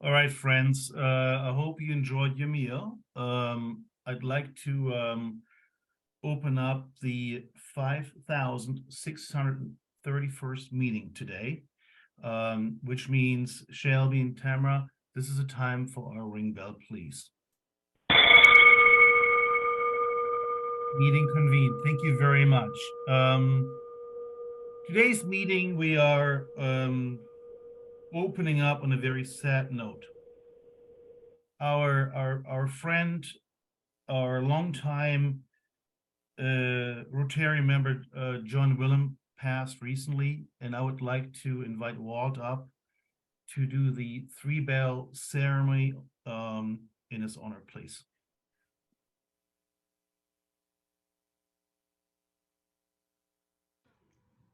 All right, friends. I hope you enjoyed your meal. I'd like to open up the 5,631st meeting today, which means Shelby and Tamara, this is a time for our ring bell, please. Meeting convened. Thank you very much. Today's meeting, we are opening up on a very sad note. Our friend, our longtime Rotary member John Willem passed recently, and I would like to invite Walt up to do the three-bell ceremony in his honor, please.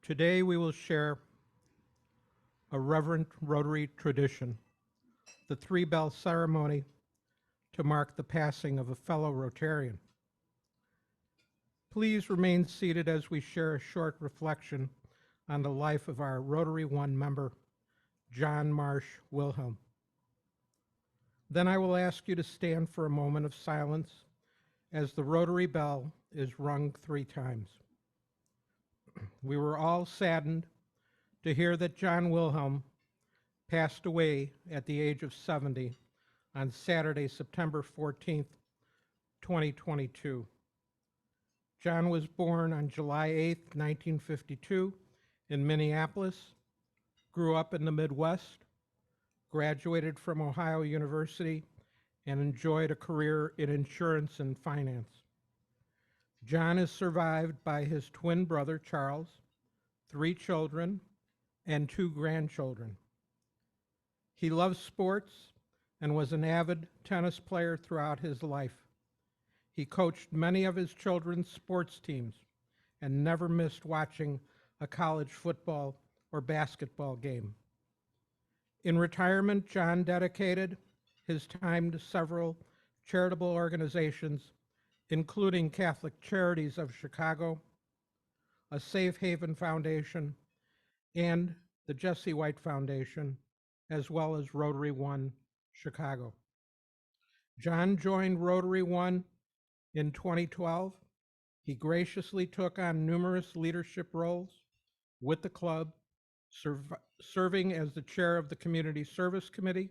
Today we will share a reverent Rotary tradition, the three-bell ceremony to mark the passing of a fellow Rotarian. Please remain seated as we share a short reflection on the life of our Rotary One member, John Marsh Wilhelm. Then I will ask you to stand for a moment of silence as the Rotary bell is rung 3 times. We were all saddened to hear that John Wilhelm passed away at the age of 70 on Saturday, September 14th, 2022. John was born on July 8th, 1952 in Minneapolis, grew up in the Midwest, graduated from Ohio University, and enjoyed a career in insurance and finance. John is survived by his twin brother, Charles, 3 children, and 2 grandchildren. He loves sports and was an avid tennis player throughout his life. He coached many of his children's sports teams and never missed watching a college football or basketball game. In retirement, John dedicated his time to several charitable organizations, including Catholic Charities of Chicago, a Safe Haven Foundation, and the Jesse White Foundation, as well as Rotary One Chicago. John joined Rotary One in 2012. He graciously took on numerous leadership roles with the club, serving as the chair of the Community Service Committee,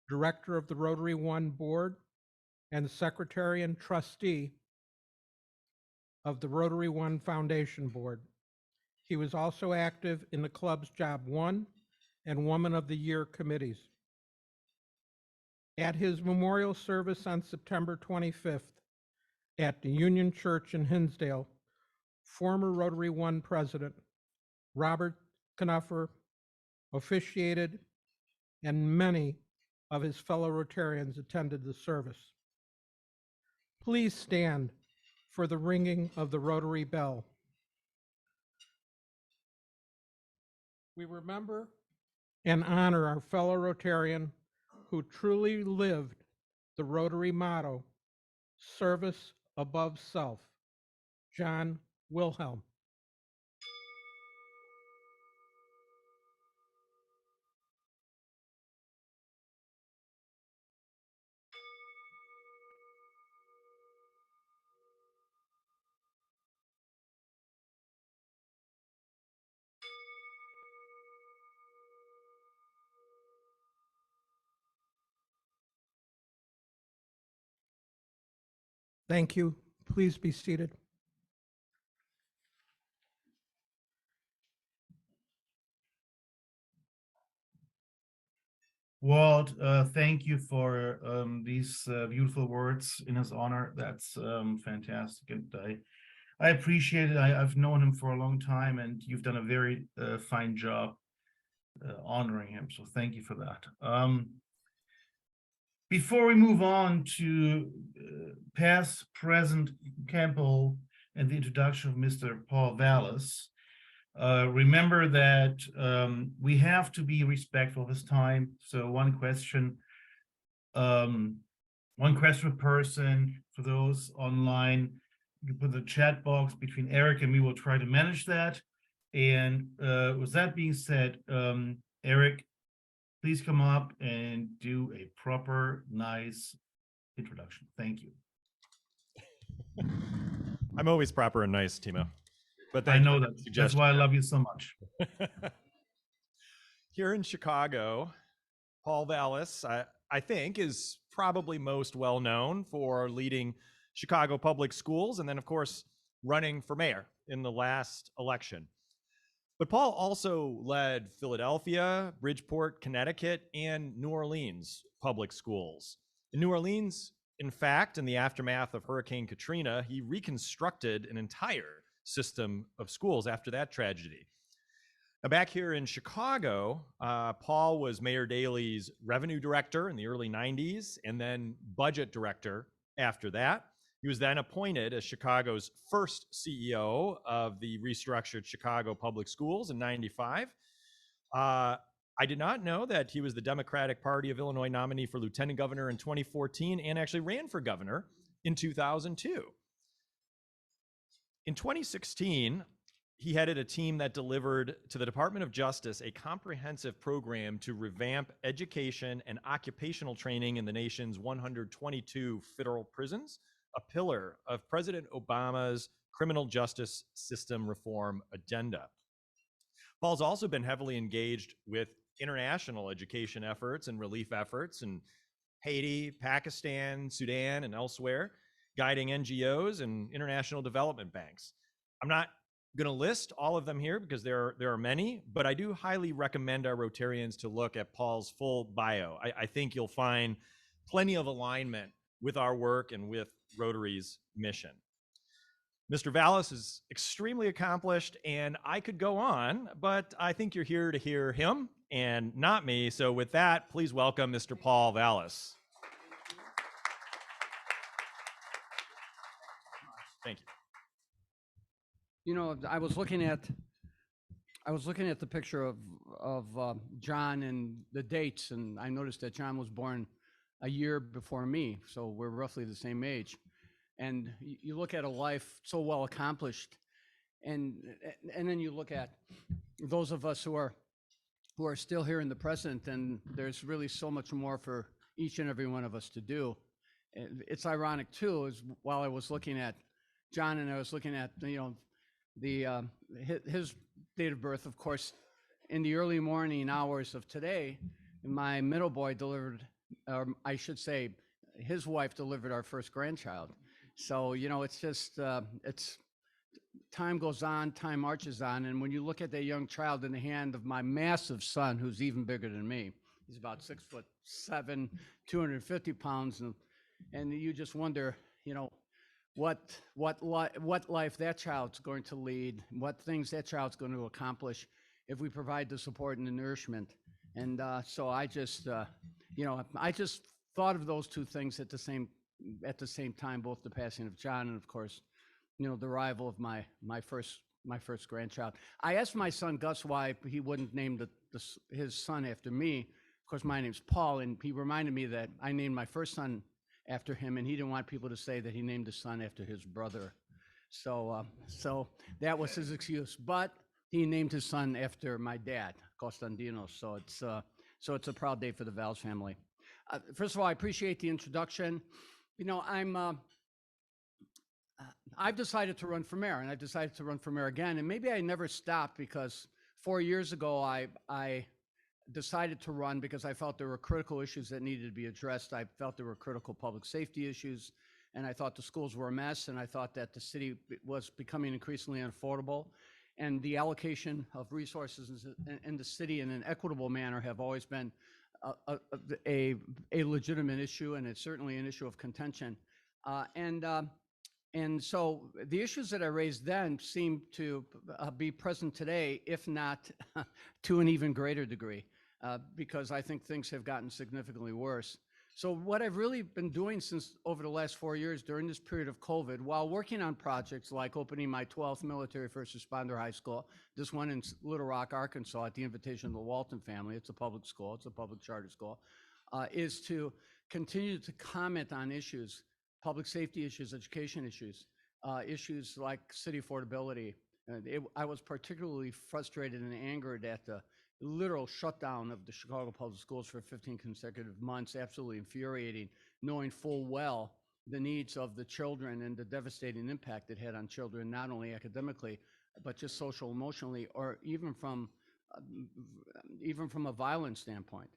director of the Rotary One board, and secretary and trustee of the Rotary One Foundation board. He was also active in the club's Job 1 and Woman of the Year committees. At his memorial service on September 25th at the Union Church in Hinsdale, former Rotary One president Robert Knuffer officiated, and many of his fellow Rotarians attended the service. Please stand for the ringing of the Rotary bell. We remember and honor our fellow Rotarian who truly lived the Rotary motto, service above self, John Wilhelm. Thank you. Please be seated. Walt, thank you for these beautiful words in his honor. That's fantastic, and I appreciate it. I've known him for a long time, and you've done a very fine job honoring him. So thank you for that. Before we move on to past, present Campbell and the introduction of Mr. Paul Vallas, remember that we have to be respectful of his time. So one question per person. For those online, you can put the chat box between Eric and me. Will try to manage that. And with that being said, Eric, please come up and do a proper, nice introduction. Thank you. I'm always proper and nice, Timo. But I thank you know for that. the That's suggestion. why I love you so much. Here in Chicago, Paul Vallas, I think, is probably most well known for leading Chicago public schools and then, of course, running for mayor in the last election. But Paul also led Philadelphia, Bridgeport, Connecticut, and New Orleans public schools. In New Orleans, in fact, in the aftermath of Hurricane Katrina, he reconstructed an entire system of schools after that tragedy. Now, back here in Chicago, Paul was Mayor Daley's revenue director in the early 90s and then budget director after that. He was then appointed as Chicago's first CEO of the restructured Chicago Public Schools in 95. I did not know that he was the Democratic Party of Illinois nominee for lieutenant governor in 2014 and actually ran for governor in 2002. In 2016, he headed a team that delivered to the Department of Justice a comprehensive program to revamp education and occupational training in the nation's 122 federal prisons, a pillar of President Obama's criminal justice system reform agenda. Paul's also been heavily engaged with international education efforts and relief efforts in Haiti, Pakistan, Sudan, and elsewhere, guiding NGOs and international development banks. I'm not going to list all of them here because there are many, but I do highly recommend our Rotarians to look at Paul's full bio. I think you'll find plenty of alignment with our work and with Rotary's mission. Mr. Vallas is extremely accomplished, and I could go on, but I think you're here to hear him and not me. So with that, please welcome Mr. Paul Vallas. Thank you. You know, I was looking at the picture of John and the dates, and I noticed that John was born a year before me, so we're roughly the same age. And you look at a life so well accomplished, and then you look at those of us who are still here in the present, and there's really so much more for each and every one of us to do. It's ironic too, is while I was looking at John and I was looking at his date of birth, of course, in the early morning hours of today, my middle boy delivered, or I should say, his wife delivered our first grandchild. So, you know, it's just, time goes on, time marches on. And when you look at that young child in the hand of my massive son, who's even bigger than me, he's about 6'7", 250 pounds. And you just wonder, you know, what life that child's going to lead, what things that child's going to accomplish if we provide the support and the nourishment. And so I just, I just thought of those two things at the same time, both the passing of John and, of course, you know, the arrival of my first grandchild. I asked my son Gus why he wouldn't name his son after me. Of course, my name's Paul, and he reminded me that I named my first son after him, and he didn't want people to say that he named his son after his brother. So that was his excuse. But he named his son after my dad, Costandino. So it's a proud day for the Valls family. First of all, I appreciate the introduction. You know, I've decided to run for mayor, and I've decided to run for mayor again. And maybe I never stopped because 4 years ago I decided to run because I felt there were critical issues that needed to be addressed. I felt there were critical public safety issues, and I thought the schools were a mess, and I thought that the city was becoming increasingly unaffordable, and the allocation of resources in the city in an equitable manner have always been a legitimate issue, and it's certainly an issue of contention. And so the issues that I raised then seem to be present today, if not to an even greater degree, because I think things have gotten significantly worse. So what I've really been doing since over the last 4 years during this period of COVID, while working on projects like opening my 12th military first responder high school, this one in Little Rock, Arkansas, at the invitation of the Walton family, it's a public school, it's a public charter school, is to continue to comment on issues, public safety issues, education issues, issues like city affordability. I was particularly frustrated and angered at the literal shutdown of the Chicago Public Schools for 15 consecutive months, absolutely infuriating, knowing full well the needs of the children and the devastating impact it had on children, not only academically, but just social, emotionally, or even from a violence standpoint.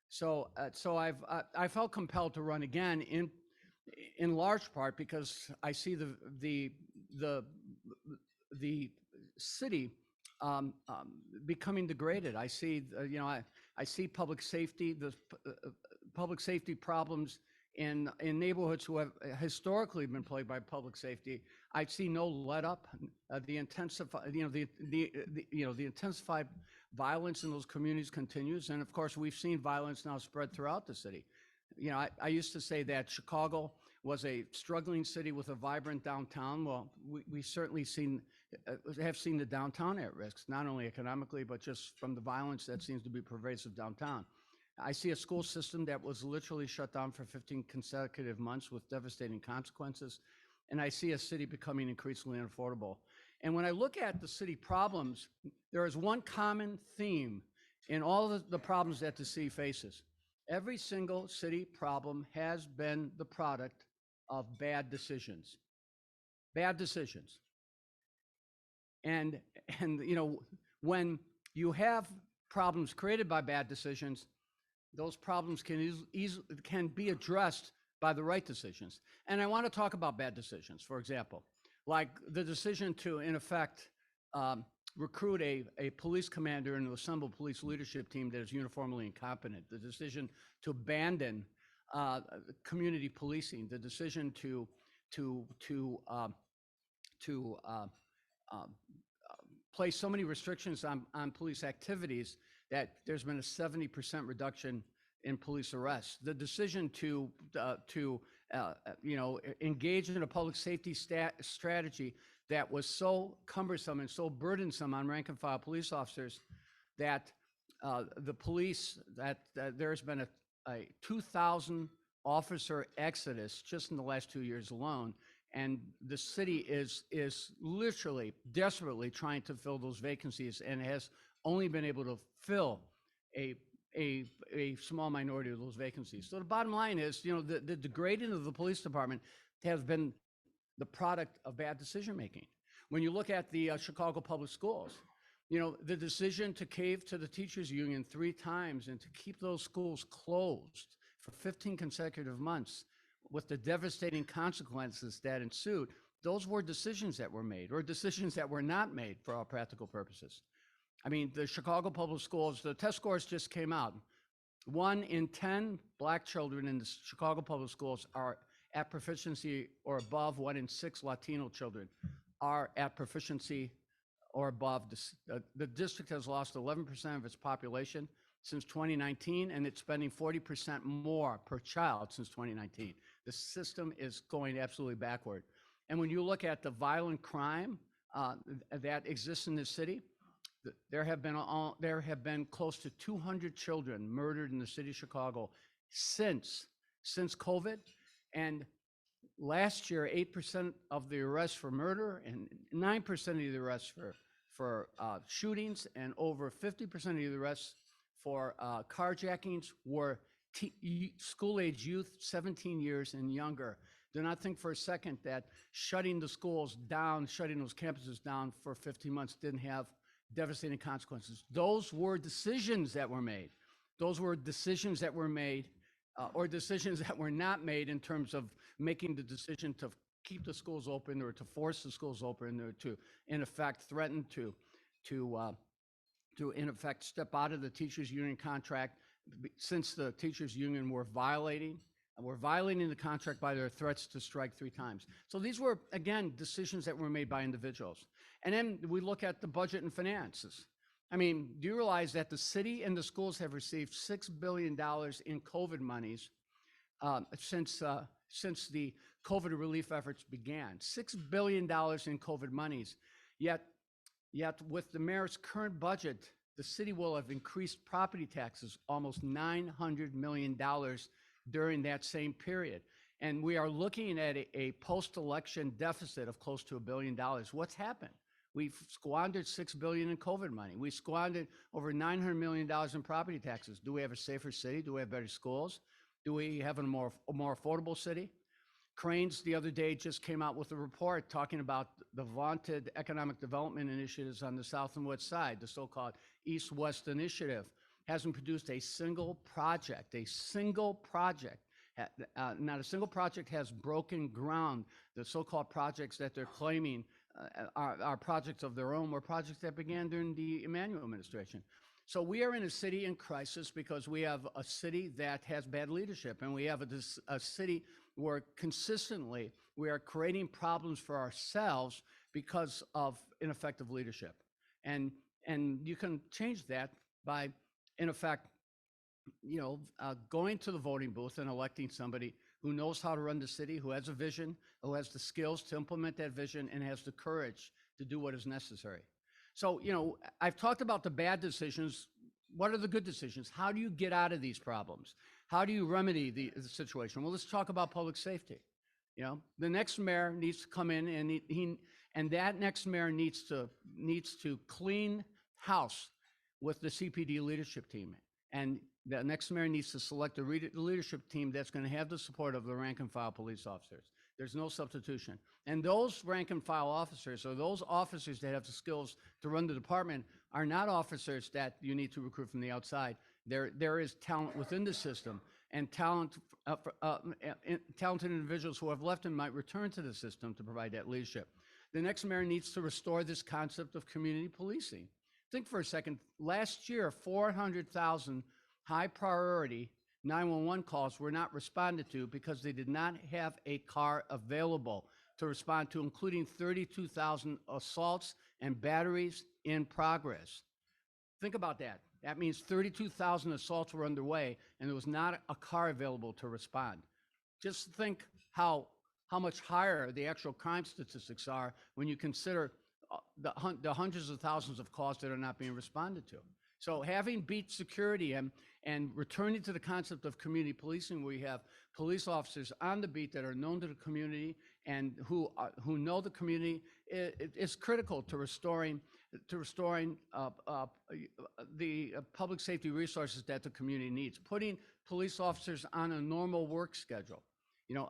So, I felt compelled to run again in large part because I see the city becoming degraded. I see, I see public safety, public safety problems in neighborhoods who have historically been plagued by public safety. I see no let up. The intensified, the intensified violence in those communities continues, and of course, we've seen violence now spread throughout the city. I used to say that Chicago was a struggling city with a vibrant downtown. Well, we certainly have seen the downtown at risk, not only economically, but just from the violence that seems to be pervasive downtown. I see a school system that was literally shut down for 15 consecutive months with devastating consequences. And I see a city becoming increasingly unaffordable. And when I look at the city problems, there is one common theme in all of the problems that the city faces. Every single city problem has been the product of bad decisions. Bad decisions. And when you have problems created by bad decisions, those problems can be addressed by the right decisions. And I want to talk about bad decisions, for example, like the decision to, in effect, recruit a police commander and to assemble a police leadership team that is uniformly incompetent, the decision to abandon community policing, the decision to place so many restrictions on police activities that there's been a 70% reduction in police arrests. The decision to engage in a public safety strategy that was so cumbersome and so burdensome on rank and file police officers that the police, that there's been a 2,000 officer exodus just in the last 2 years alone. And the city is literally desperately trying to fill those vacancies and has only been able to fill a small minority of those vacancies. So the bottom line is, the degrading of the police department has been the product of bad decision-making. When you look at the Chicago Public Schools, the decision to cave to the teachers union 3 times and to keep those schools closed for 15 consecutive months with the devastating consequences that ensued, those were decisions that were made, or decisions that were not made for all practical purposes. I mean, the Chicago Public Schools, the test scores just came out. 1 in 10 Black children in the Chicago Public Schools are at proficiency or above. 1 in 6 Latino children are at proficiency or above. The district has lost 11% of its population since 2019, and it's spending 40% more per child since 2019. The system is going absolutely backward. And when you look at the violent crime that exists in this city, there have been close to 200 children murdered in the city of Chicago since COVID. And last year, 8% of the arrests for murder and 9% of the arrests for shootings, and over 50% of the arrests for carjackings were school-age youth, 17 years and younger. Do not think for a second that shutting the schools down, shutting those campuses down for 15 months didn't have devastating consequences. Those were decisions that were made. Those were decisions that were made, or decisions that were not made in terms of making the decision to keep the schools open or to force the schools open or to, in effect, threaten to in effect step out of the teachers union contract, since the teachers union were violating the contract by their threats to strike 3 times. So these were, again, decisions that were made by individuals. And then we look at the budget and finances. I mean, do you realize that the city and the schools have received $6 billion in COVID monies since the COVID relief efforts began? $6 billion in COVID monies. Yet with the mayor's current budget, the city will have increased property taxes almost $900 million during that same period. And we are looking at a post-election deficit of close to $1 billion. What's happened? We've squandered $6 billion in COVID money. We squandered over $900 million in property taxes. Do we have a safer city? Do we have better schools? Do we have a more affordable city? Cranes the other day just came out with a report talking about the vaunted economic development initiatives on the south and west side, the so-called East-West Initiative. Hasn't produced a single project, not a single project has broken ground. The so-called projects that they're claiming are projects of their own, were projects that began during the Emmanuel administration. So we are in a city in crisis because we have a city that has bad leadership, and we have a city where consistently we are creating problems for ourselves because of ineffective leadership. And you can change that by, in effect, going to the voting booth and electing somebody who knows how to run the city, who has a vision, who has the skills to implement that vision, and has the courage to do what is necessary. So, I've talked about the bad decisions. What are the good decisions? How do you get out of these problems? How do you remedy the situation? Well, let's talk about public safety. The next mayor needs to come in, and that next mayor needs to clean house with the CPD leadership team. And the next mayor needs to select a leadership team that's going to have the support of the rank and file police officers. There's no substitution. And those rank and file officers, or those officers that have the skills to run the department, are not officers that you need to recruit from the outside. There is talent within the system, and talented individuals who have left and might return to the system to provide that leadership. The next mayor needs to restore this concept of community policing. Think for a second. Last year, 400,000 high priority 911 calls were not responded to because they did not have a car available to respond to, including 32,000 assaults and batteries in progress. Think about that. That means 32,000 assaults were underway and there was not a car available to respond. Just think how much higher the actual crime statistics are when you consider the hundreds of thousands of calls that are not being responded to. So having beat security and returning to the concept of community policing, where you have police officers on the beat that are known to the community and who know the community, is critical to restoring the public safety resources that the community needs. Putting police officers on a normal work schedule,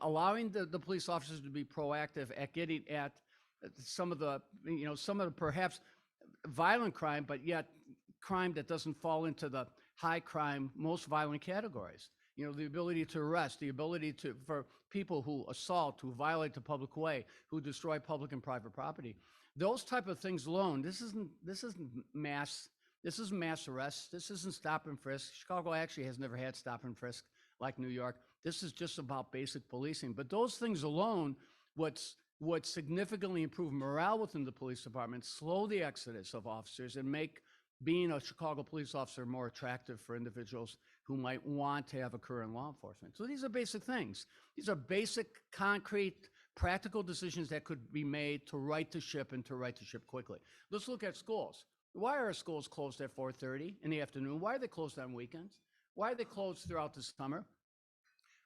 allowing the police officers to be proactive at getting at some of the perhaps violent crime, but yet crime that doesn't fall into the high crime, most violent categories. The ability to arrest, the ability for people who assault, who violate the public way, who destroy public and private property. Those type of things alone, this isn't mass arrests. This isn't stop and frisk. Chicago actually has never had stop and frisk like New York. This is just about basic policing. But those things alone would significantly improve morale within the police department, slow the exodus of officers, and make being a Chicago police officer more attractive for individuals who might want to have a career in law enforcement. So these are basic things. These are basic, concrete, practical decisions that could be made to right the ship and to right the ship quickly. Let's look at schools. Why are schools closed at 4:30 in the afternoon? Why are they closed on weekends? Why are they closed throughout the summer?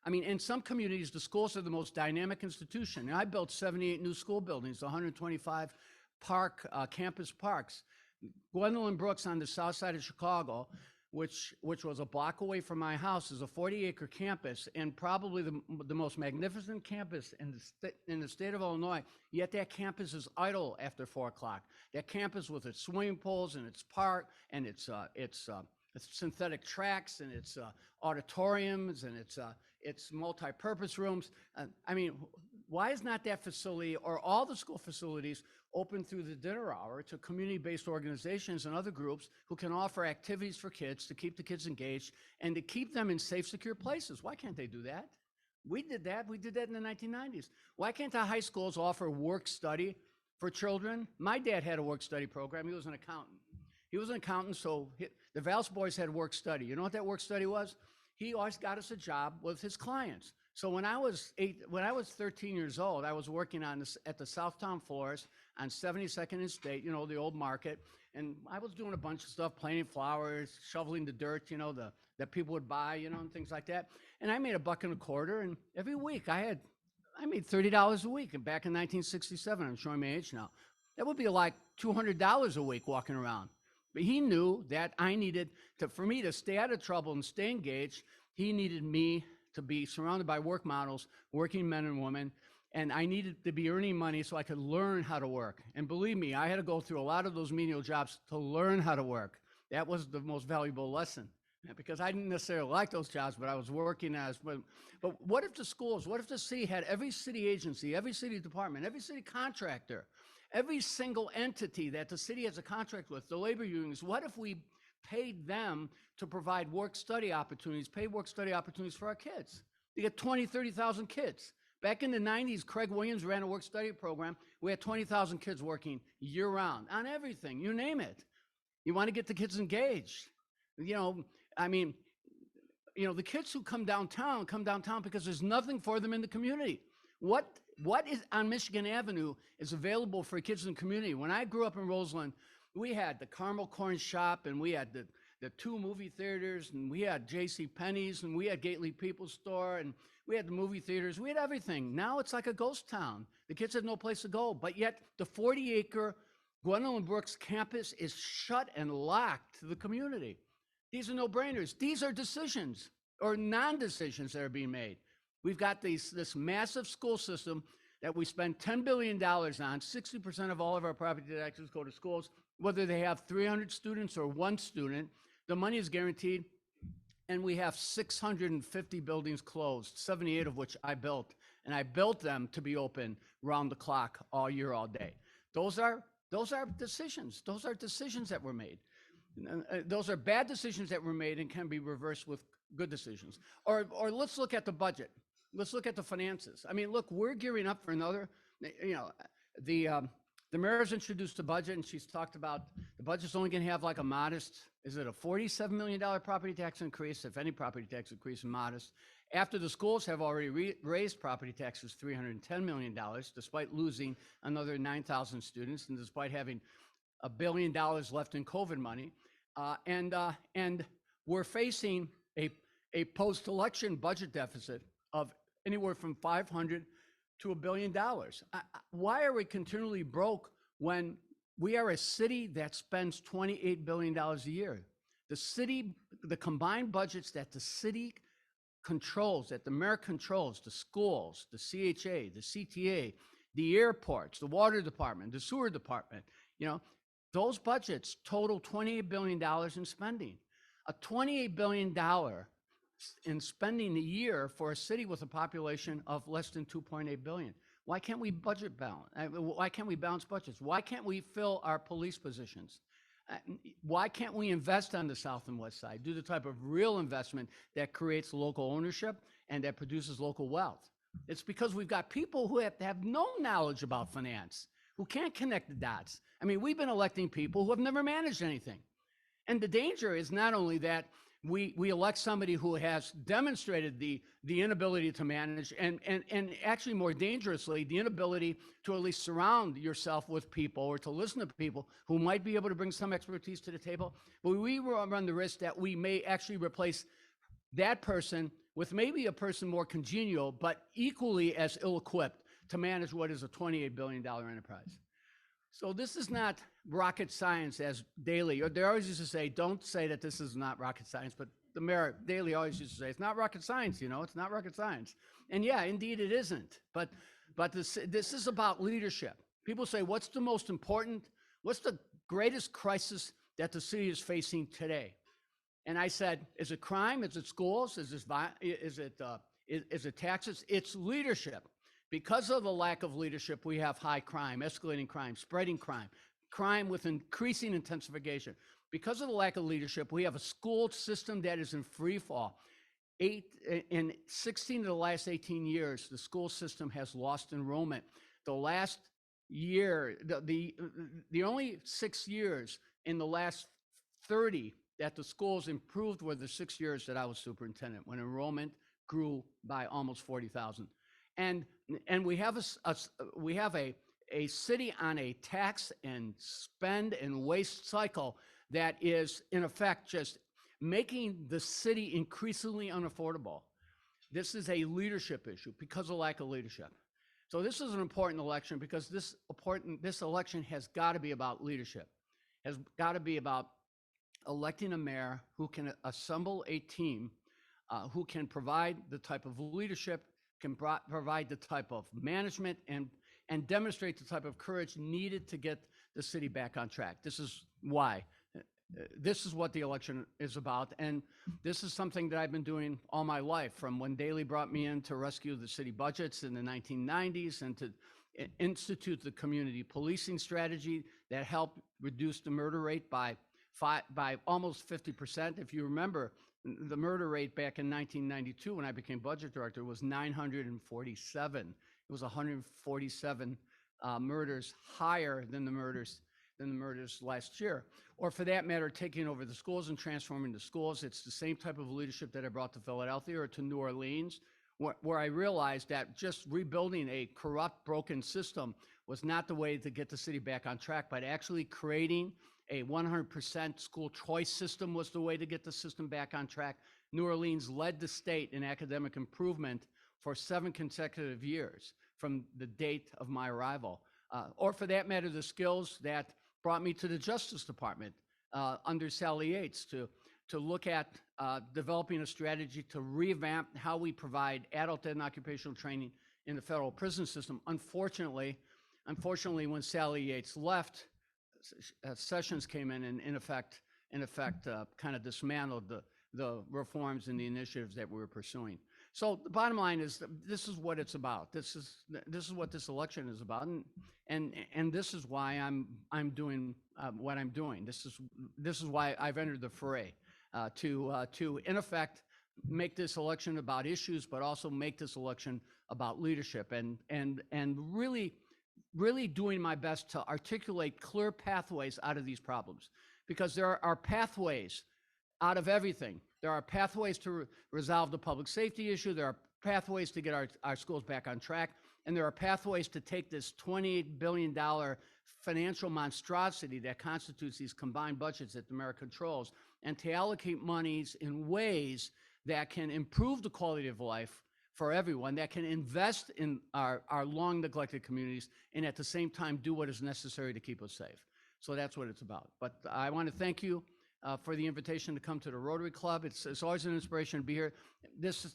I mean, in some communities, the schools are the most dynamic institution. And I built 78 new school buildings, 125 campus parks. Gwendolyn Brooks on the south side of Chicago, which was a block away from my house, is a 40-acre campus and probably the most magnificent campus in the state of Illinois. Yet that campus is idle after 4 o'clock. That campus with its swimming pools and its park and its synthetic tracks and its auditoriums and its multi-purpose rooms. I mean, why is not that facility or all the school facilities open through the dinner hour to community-based organizations and other groups who can offer activities for kids to keep the kids engaged and to keep them in safe, secure places? Why can't they do that? We did that. We did that in the 1990s. Why can't the high schools offer work study for children? My dad had a work study program. He was an accountant. So the Vallas boys had work study. You know what that work study was? He always got us a job with his clients. So when I was 13 years old, I was working at the Southtown Floors on 72nd and State, the old market. And I was doing a bunch of stuff, planting flowers, shoveling the dirt, that people would buy, and things like that. And I made $1.25. And every week I made $30 a week. And back in 1967, I'm showing my age now. That would be like $200 a week walking around. But he knew that I needed to, for me to stay out of trouble and stay engaged, he needed me to be surrounded by work models, working men and women, and I needed to be earning money so I could learn how to work. And believe me, I had to go through a lot of those menial jobs to learn how to work. That was the most valuable lesson, because I didn't necessarily like those jobs, but I was working as, but what if the schools, what if the city had every city agency, every city department, every city contractor, every single entity that the city has a contract with, the labor unions, what if we paid them to provide work-study opportunities, paid work-study opportunities for our kids? You get 20, 30,000 kids. Back in the 90s, Craig Williams ran a work-study program. We had 20,000 kids working year-round on everything, you name it. You want to get the kids engaged. You know, I mean, you know, the kids who come downtown because there's nothing for them in the community. What is on Michigan Avenue is available for kids in the community? When I grew up in Roseland, we had the Caramel Corn Shop, and we had the 2 movie theaters, and we had J.C. Penney's, and we had Gately People's Store, and we had the movie theaters. We had everything. Now it's like a ghost town. The kids have no place to go, but yet the 40-acre Gwendolyn Brooks campus is shut and locked to the community. These are no-brainers. These are decisions or non-decisions that are being made. We've got this massive school system that we spend $10 billion on. 60% of all of our property taxes go to schools, whether they have 300 students or 1 student. The money is guaranteed, and we have 650 buildings closed, 78 of which I built, and I built them to be open round the clock all year, all day. Those are decisions. Those are decisions that were made. Those are bad decisions that were made and can be reversed with good decisions. Or let's look at the budget. Let's look at the finances. I mean, look, we're gearing up for another, you know, the mayor's introduced the budget, and she's talked about the budget's only going to have like a modest, is it a $47 million property tax increase? If any property tax increase, modest. After the schools have already raised property taxes $310 million, despite losing another 9,000 students, and despite having $1 billion left in COVID money. And we're facing a post-election budget deficit of anywhere from 500 to $1 billion. Why are we continually broke when we are a city that spends $28 billion a year? The city, the combined budgets that the city controls, that the mayor controls, the schools, the CHA, the CTA, the airports, the water department, the sewer department, you know, those budgets total $28 billion in spending. A $28 billion in spending a year for a city with a population of less than 2.8 billion. Why can't we budget balance? Why can't we balance budgets? Why can't we fill our police positions? Why can't we invest on the south and west side, do the type of real investment that creates local ownership and that produces local wealth? It's because we've got people who have no knowledge about finance, who can't connect the dots. I mean, we've been electing people who have never managed anything. And the danger is not only that we elect somebody who has demonstrated the inability to manage, and actually more dangerously, the inability to at least surround yourself with people or to listen to people who might be able to bring some expertise to the table. But we run the risk that we may actually replace that person with maybe a person more congenial, but equally as ill-equipped to manage what is a $28 billion enterprise. So this is not rocket science, as Daley, or they always used to say, don't say that this is not rocket science, but the mayor, Daley, always used to say, it's not rocket science, you know, it's not rocket science. And yeah, indeed it isn't. But this is about leadership. People say, what's the most important, what's the greatest crisis that the city is facing today? And I said, is it crime? Is it schools? Is it taxes? It's leadership. Because of the lack of leadership, we have high crime, escalating crime, spreading crime, crime with increasing intensification. Because of the lack of leadership, we have a school system that is in free fall. In 16 of the last 18 years, the school system has lost enrollment. The last year, the only 6 years in the last 30 that the schools improved were the 6 years that I was superintendent, when enrollment grew by almost 40,000. And we have a city on a tax and spend and waste cycle that is in effect just making the city increasingly unaffordable. This is a leadership issue because of lack of leadership. So this is an important election because this election has got to be about leadership, has got to be about electing a mayor who can assemble a team, who can provide the type of leadership, can provide the type of management, and demonstrate the type of courage needed to get the city back on track. This is why. This is what the election is about, and this is something that I've been doing all my life, from when Daley brought me in to rescue the city budgets in the 1990s and to institute the community policing strategy that helped reduce the murder rate by almost 50%. If you remember, the murder rate back in 1992 when I became budget director was 947. It was 147 murders higher than the murders last year. Or for that matter, taking over the schools and transforming the schools. It's the same type of leadership that I brought to Philadelphia or to New Orleans, where I realized that just rebuilding a corrupt, broken system was not the way to get the city back on track, but actually creating a 100% school choice system was the way to get the system back on track. New Orleans led the state in academic improvement for 7 consecutive years from the date of my arrival. Or for that matter, the skills that brought me to the Justice Department under Sally Yates to look at developing a strategy to revamp how we provide adult and occupational training in the federal prison system. Unfortunately, when Sally Yates left, Sessions came in and in effect kind of dismantled the reforms and the initiatives that we were pursuing. So the bottom line is that this is what it's about. This is what this election is about, and this is why I'm doing what I'm doing. This is why I've entered the fray to in effect make this election about issues, but also make this election about leadership and really doing my best to articulate clear pathways out of these problems, because there are pathways out of everything. There are pathways to resolve the public safety issue. There are pathways to get our schools back on track. And there are pathways to take this $28 billion financial monstrosity that constitutes these combined budgets that the mayor controls, and to allocate monies in ways that can improve the quality of life for everyone, that can invest in our long neglected communities, and at the same time do what is necessary to keep us safe. So that's what it's about. But I want to thank you for the invitation to come to the Rotary Club. It's always an inspiration to be here. This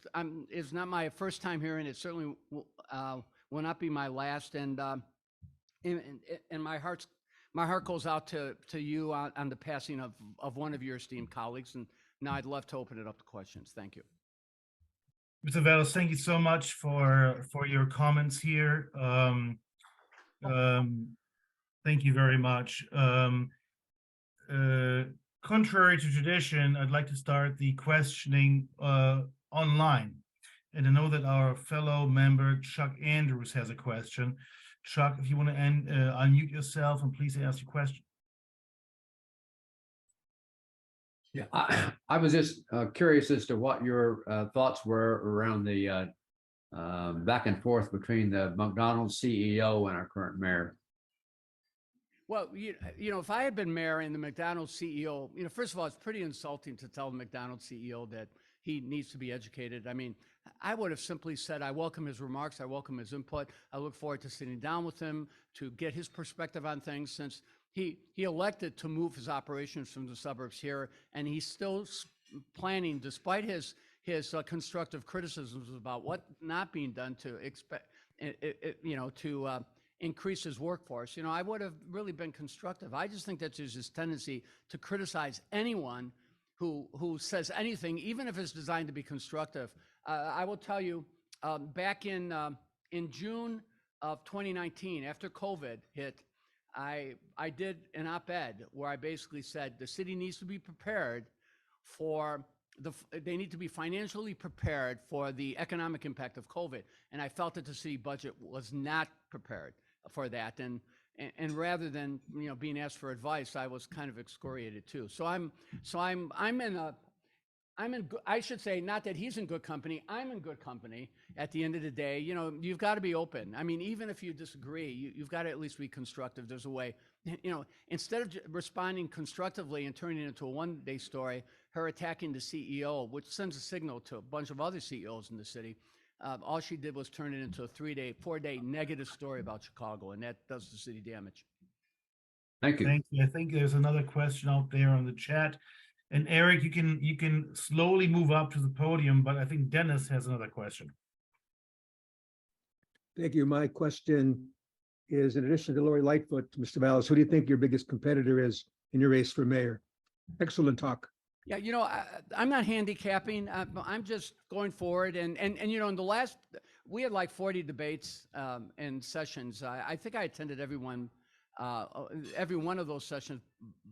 is not my first time here, and it certainly will not be my last. And my heart goes out to you on the passing of one of your esteemed colleagues. And now I'd love to open it up to questions. Thank you. Mr. Vallas, thank you so much for your comments here. Thank you very much. Contrary to tradition, I'd like to start the questioning online. And I know that our fellow member, Chuck Andrews, has a question. Chuck, if you want to unmute yourself and please ask your question. Yeah, I was just curious as to what your thoughts were around the back and forth between the McDonald's CEO and our current mayor. Well, you know, if I had been mayor and the McDonald's CEO, first of all, it's pretty insulting to tell the McDonald's CEO that he needs to be educated. I mean, I would have simply said, I welcome his remarks. I welcome his input. I look forward to sitting down with him to get his perspective on things, since he elected to move his operations from the suburbs here, and he's still planning, despite his constructive criticisms about what not being done to increase his workforce. I would have really been constructive. I just think that there's this tendency to criticize anyone who says anything, even if it's designed to be constructive. I will tell you, back in June of 2019, after COVID hit, I did an op-ed where I basically said the city needs to be prepared for they need to be financially prepared for the economic impact of COVID. And I felt that the city budget was not prepared for that. And rather than being asked for advice, I was kind of excoriated too. So I should say, not that he's in good company, I'm in good company. At the end of the day, you've got to be open. I mean, even if you disagree, you've got to at least be constructive. There's a way, instead of responding constructively and turning it into a one-day story, her attacking the CEO, which sends a signal to a bunch of other CEOs in the city, All she did was turn it into a 4-day negative story about Chicago, and that does the city damage. Thank you. Thank you. I think there's another question out there on the chat. And Eric, you can slowly move up to the podium, but I think Dennis has another question. Thank you. My question is, in addition to Lori Lightfoot, Mr. Vallas, who do you think your biggest competitor is in your race for mayor? Excellent talk. Yeah, I'm not handicapping. I'm just going forward. And in the last, we had like 40 debates and sessions. I think I attended every one of those sessions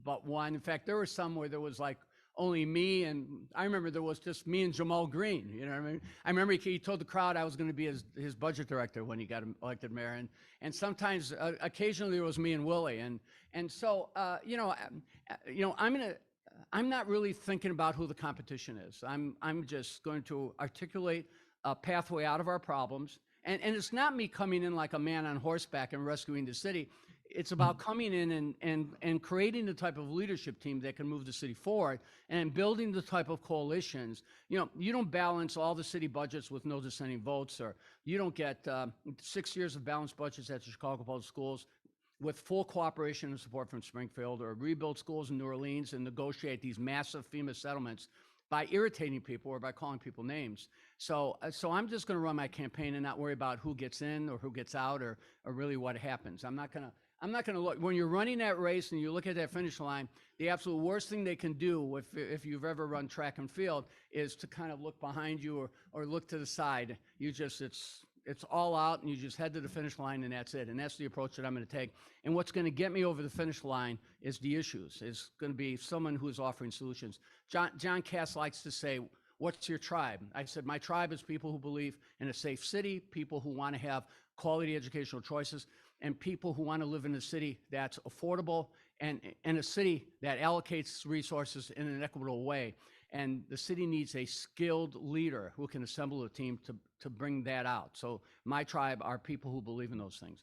but one. In fact, there were some where there was like only me, and I remember there was just me and Jamal Green. You know what I mean? I remember he told the crowd I was going to be his budget director when he got elected mayor, and sometimes occasionally it was me and Willie, and so I'm not really thinking about who the competition is. I'm just going to articulate a pathway out of our problems, and it's not me coming in like a man on horseback and rescuing the city. It's about coming in and creating the type of leadership team that can move the city forward and building the type of coalitions. You don't balance all the city budgets with no dissenting votes, or you don't get 6 years of balanced budgets at the Chicago Public Schools with full cooperation and support from Springfield, or rebuild schools in New Orleans and negotiate these massive FEMA settlements by irritating people or by calling people names. So I'm just going to run my campaign and not worry about who gets in or who gets out or really what happens. I'm not going to look. When you're running that race and you look at that finish line, the absolute worst thing they can do, if you've ever run track and field, is to kind of look behind you or look to the side. It's all out, and you just head to the finish line, and that's it. And that's the approach that I'm going to take. And what's going to get me over the finish line is the issues. It's going to be someone who's offering solutions. John Cass likes to say, "What's your tribe?" I said, my tribe is people who believe in a safe city, people who want to have quality educational choices, and people who want to live in a city that's affordable and a city that allocates resources in an equitable way. And the city needs a skilled leader who can assemble a team to bring that out. So my tribe are people who believe in those things.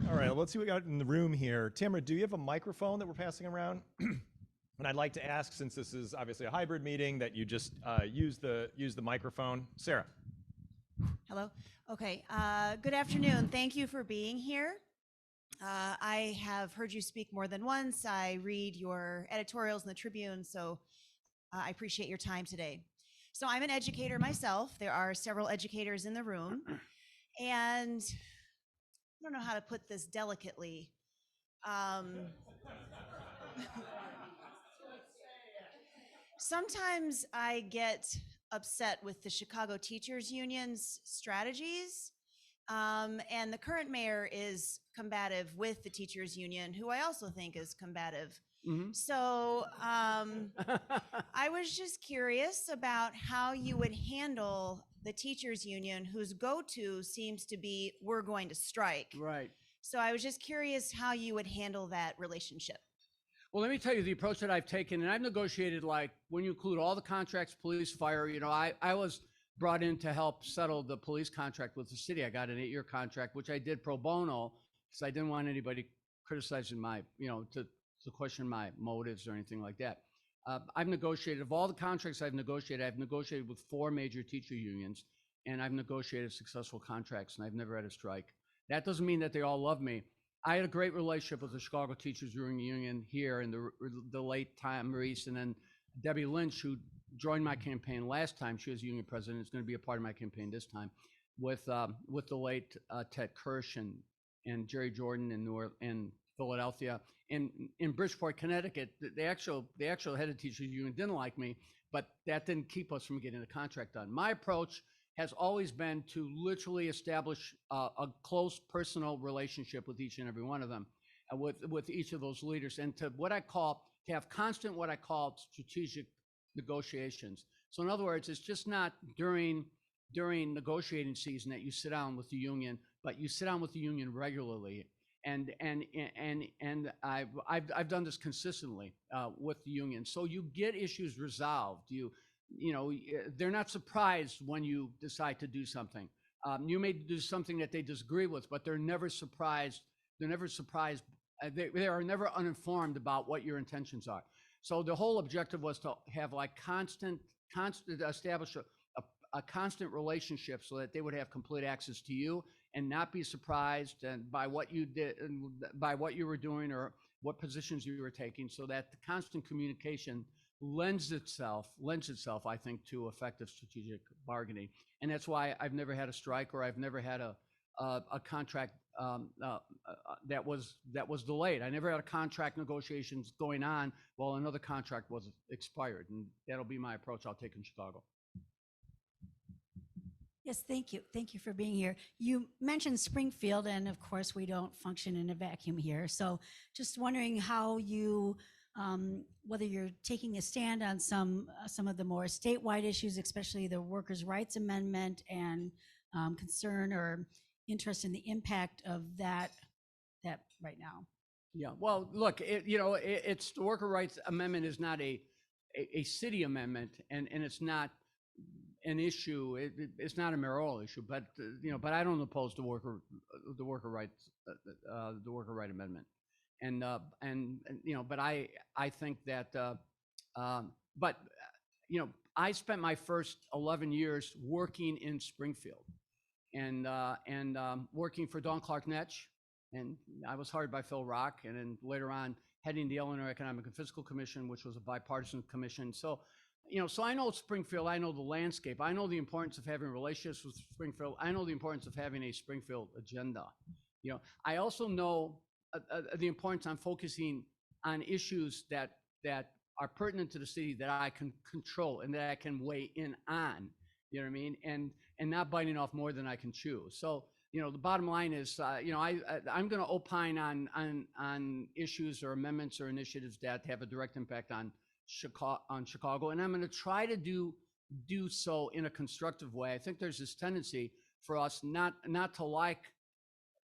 All right, let's see what we got in the room here. Tamara, do you have a microphone that we're passing around? And I'd like to ask, since this is obviously a hybrid meeting, that you just use the microphone. Sarah. Hello. Okay. Good afternoon. Thank you for being here. I have heard you speak more than once. I read your editorials in the Tribune, so I appreciate your time today. So I'm an educator myself. There are several educators in the room, and I don't know how to put this delicately. Sometimes I get upset with the Chicago Teachers Union's strategies. And the current mayor is combative with the teachers union, who I also think is combative. Mm-hmm. So I was just curious about how you would handle the teachers union, whose go-to seems to be, we're going to strike. Right. So I was just curious how you would handle that relationship. Well, let me tell you the approach that I've taken, and I've negotiated, like, when you include all the contracts, police, fire, I was brought in to help settle the police contract with the city. I got an 8-year contract, which I did pro bono because I didn't want anybody criticizing my, to question my motives or anything like that. I've negotiated, of all the contracts I've negotiated with 4 major teacher unions, and I've negotiated successful contracts, and I've never had a strike. That doesn't mean that they all love me. I had a great relationship with the Chicago Teachers Union here in the late time, Maurice, and then Debbie Lynch, who joined my campaign last time. She was union president. Is going to be a part of my campaign this time, with the late Ted Kirsch and Jerry Jordan in Philadelphia. In Bridgeport, Connecticut, the actual head of teachers union didn't like me, but that didn't keep us from getting the contract done. My approach has always been to literally establish a close personal relationship with each and every one of them, with each of those leaders, and to have constant what I call strategic negotiations. So in other words, it's just not during negotiating season that you sit down with the union, but you sit down with the union regularly. And I've done this consistently with the union. So you get issues resolved. They're not surprised when you decide to do something. You may do something that they disagree with, but they're never surprised. They are never uninformed about what your intentions are. So the whole objective was to have like constant establish a constant relationship so that they would have complete access to you and not be surprised and by what you did and by what you were doing or what positions you were taking, so that the constant communication lends itself, I think, to effective strategic bargaining. And that's why I've never had a strike, or I've never had a contract that was delayed. I never had a contract negotiations going on while another contract was expired, and that'll be my approach I'll take in Chicago. Yes, thank you. Thank you for being here. You mentioned Springfield, and of course, we don't function in a vacuum here. So just wondering how you, whether you're taking a stand on some of the more statewide issues, especially the Workers' Rights Amendment, and concern or interest in the impact of that right now. Yeah, well, look, it's the Worker Rights Amendment is not a city amendment, and it's not an issue. It's not a mayoral issue, but but I don't oppose the worker right amendment, and but I think that I spent my first 11 years working in Springfield, and working for Dawn Clark Netsch, and I was hired by Phil Rock, and then later on heading the Illinois Economic and Fiscal Commission, which was a bipartisan commission. So, so I know Springfield, I know the landscape, I know the importance of having relationships with Springfield, I know the importance of having a Springfield agenda. I also know the importance on focusing on issues that are pertinent to the city that I can control and that I can weigh in on. You know what I mean? And not biting off more than I can chew. So, the bottom line is, I'm going to opine on issues or amendments or initiatives that have a direct impact on Chicago, and I'm going to try to do so in a constructive way. I think there's this tendency for us not to like